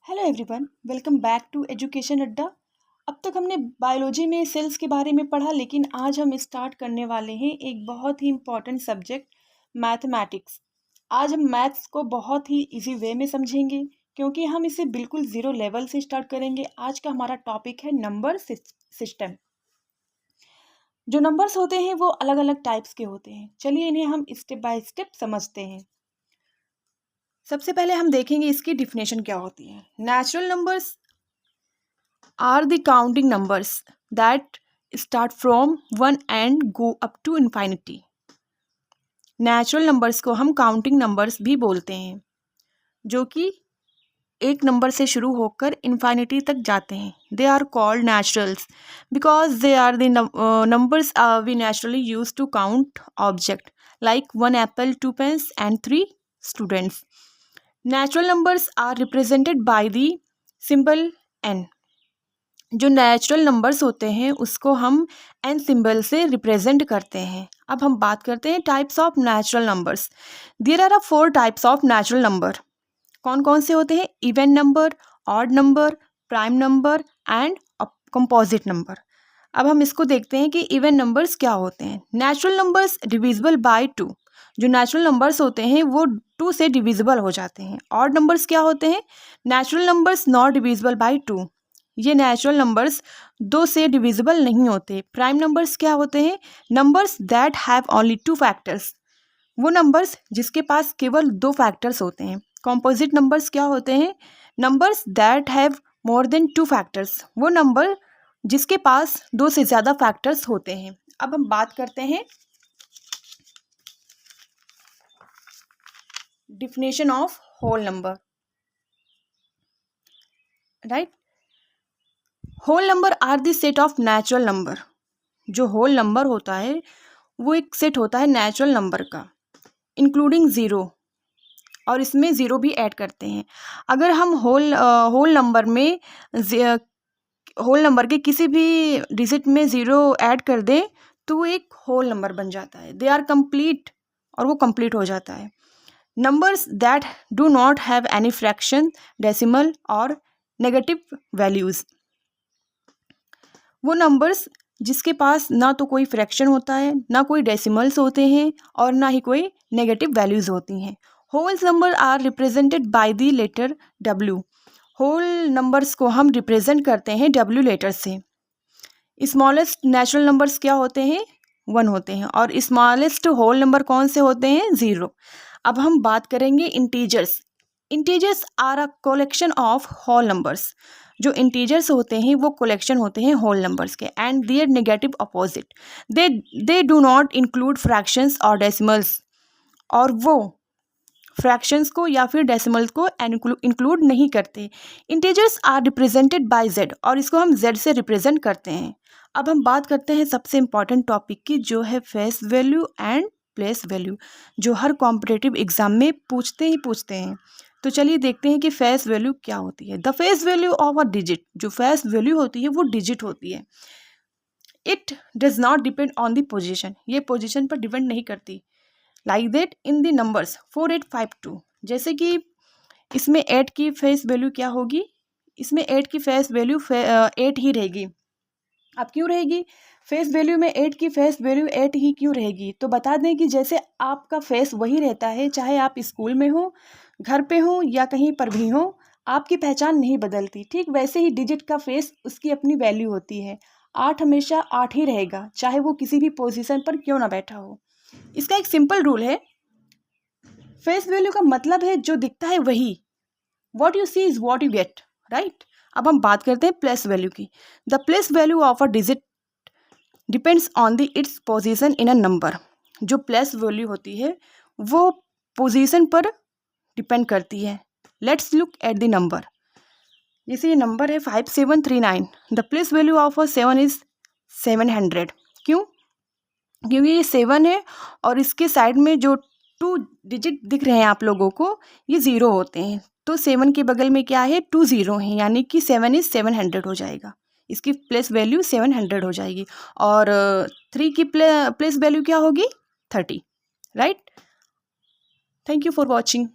Hello everyone, welcome back to education Adda. अब तक हमने बायोलॉजी में सेल्स के बारे में पढ़ा, लेकिन आज हम स्टार्ट करने वाले हैं एक बहुत ही इम्पॉर्टेंट सब्जेक्ट, मैथमेटिक्स। आज हम मैथ्स को बहुत ही इजी वे में समझेंगे, क्योंकि हम इसे बिल्कुल ज़ीरो लेवल से स्टार्ट करेंगे। आज का हमारा टॉपिक है नंबर सिस्टम। जो नंबर्स होते हैं वो अलग अलग टाइप्स के होते हैं। चलिए इन्हें हम स्टेप बाय स्टेप समझते हैं। सबसे पहले हम देखेंगे इसकी डिफिनेशन क्या होती है। Natural numbers are the counting numbers that start from 1 and go up to infinity. Natural numbers को हम काउंटिंग नंबर्स भी बोलते हैं, जो कि एक नंबर से शुरू होकर इन्फाइनिटी तक जाते हैं। They are called naturals because they are the numbers we naturally use to count object like 1 apple, 2 pens and 3 students. Natural numbers are represented by the symbol n. जो नेचुरल नंबर्स होते हैं उसको हम एन सिंबल से represent करते हैं। अब हम बात करते हैं types of natural numbers. There are 4 types of natural number. कौन कौन से होते हैं? Even number, odd number, prime number and composite number. अब हम इसको देखते हैं कि इवन नंबर्स क्या होते हैं। Natural numbers divisible by 2। जो नेचुरल नंबर्स होते हैं वो 2 से डिविजिबल हो जाते हैं। ऑड नंबर्स क्या होते हैं? Natural numbers not divisible by 2। ये नेचुरल नंबर्स 2 से डिविजिबल नहीं होते। प्राइम नंबर्स क्या होते हैं? Numbers that have only 2 factors. वो नंबर्स जिसके पास केवल 2 फैक्टर्स होते हैं। कॉम्पोजिट नंबर्स क्या होते हैं? Numbers that have more than 2 factors. वो नंबर जिसके पास 2 से ज़्यादा फैक्टर्स होते हैं। अब हम बात करते हैं definition of whole number. Right, whole number are the set of natural number. जो होल नंबर होता है वो एक सेट होता है नेचुरल नंबर का, इंक्लूडिंग ज़ीरो, और इसमें ज़ीरो भी ऐड करते हैं। अगर हम होल नंबर के किसी भी डिजिट में ज़ीरो ऐड कर दें तो वो एक होल नंबर बन जाता है। दे आर कंप्लीट, और वो कंप्लीट हो जाता है। Numbers that do not have any fraction, decimal और नेगेटिव वैल्यूज़। वो नंबर्स जिसके पास ना तो कोई फ्रैक्शन होता है, ना कोई डेसिमल्स होते हैं, और ना ही कोई नेगेटिव वैल्यूज़ होती हैं। Whole number are represented by the letter W। Whole numbers को हम रिप्रेजेंट करते हैं W लेटर से। स्मॉलेस्ट नेचुरल नंबर्स क्या होते हैं? 1 होते हैं। और स्मॉलेस्ट होल नंबर कौन से होते हैं? 0। अब हम बात करेंगे integers. Integers are a collection of whole numbers. जो इंटीजर्स होते हैं वो कलेक्शन होते हैं होल नंबर्स के, and their negative opposite. They do not include fractions और डेसिमल्स, और वो फ्रैक्शंस को या फिर डेसिमल्स को इंक्लूड नहीं करते। Integers are represented by Z, और इसको हम Z से रिप्रेजेंट करते हैं। अब हम बात करते हैं सबसे इम्पॉर्टेंट टॉपिक की, जो है face value and place value, जो हर कॉम्पिटिटिव एग्जाम में पूछते हैं। तो चलिए देखते हैं कि फेस वैल्यू क्या होती है। The face value of a digit. जो फेस वैल्यू होती है वो डिजिट होती है। It does not depend on the position. ये पोजिशन पर डिपेंड नहीं करती। Like that in the numbers 4852। जैसे कि इसमें 8 की फेस वैल्यू क्या होगी? इसमें 8 की फेस वैल्यू 8 ही रहेगी। अब क्यों रहेगी? फेस वैल्यू में 8 की फेस वैल्यू 8 ही क्यों रहेगी? तो बता दें कि जैसे आपका फेस वही रहता है, चाहे आप स्कूल में हो, घर पे हो या कहीं पर भी हो, आपकी पहचान नहीं बदलती। ठीक वैसे ही डिजिट का फेस, उसकी अपनी वैल्यू होती है। 8 हमेशा 8 ही रहेगा, चाहे वो किसी भी पोजीशन पर क्यों ना बैठा हो। इसका एक सिंपल रूल है। फेस वैल्यू का मतलब है जो दिखता है वही। What you see is what you get, right. अब हम बात करते हैं प्लेस वैल्यू की। The place value of a digit depends on the its position in a number. जो प्लेस वैल्यू होती है वो पोजीशन पर डिपेंड करती है। Let's look at the number. जैसे ये नंबर है 5739। The place value of a 7 is 700। क्यों? क्योंकि ये 7 है और इसके साइड में जो 2 डिजिट दिख रहे हैं आप लोगों को, ये 0 होते हैं। तो 7 के बगल में क्या है? 2 0 है, यानी कि 7 इज 700 हो जाएगा। इसकी प्लेस वैल्यू 700 हो जाएगी। और 3 की प्लेस वैल्यू क्या होगी? 30, right. Thank you for watching.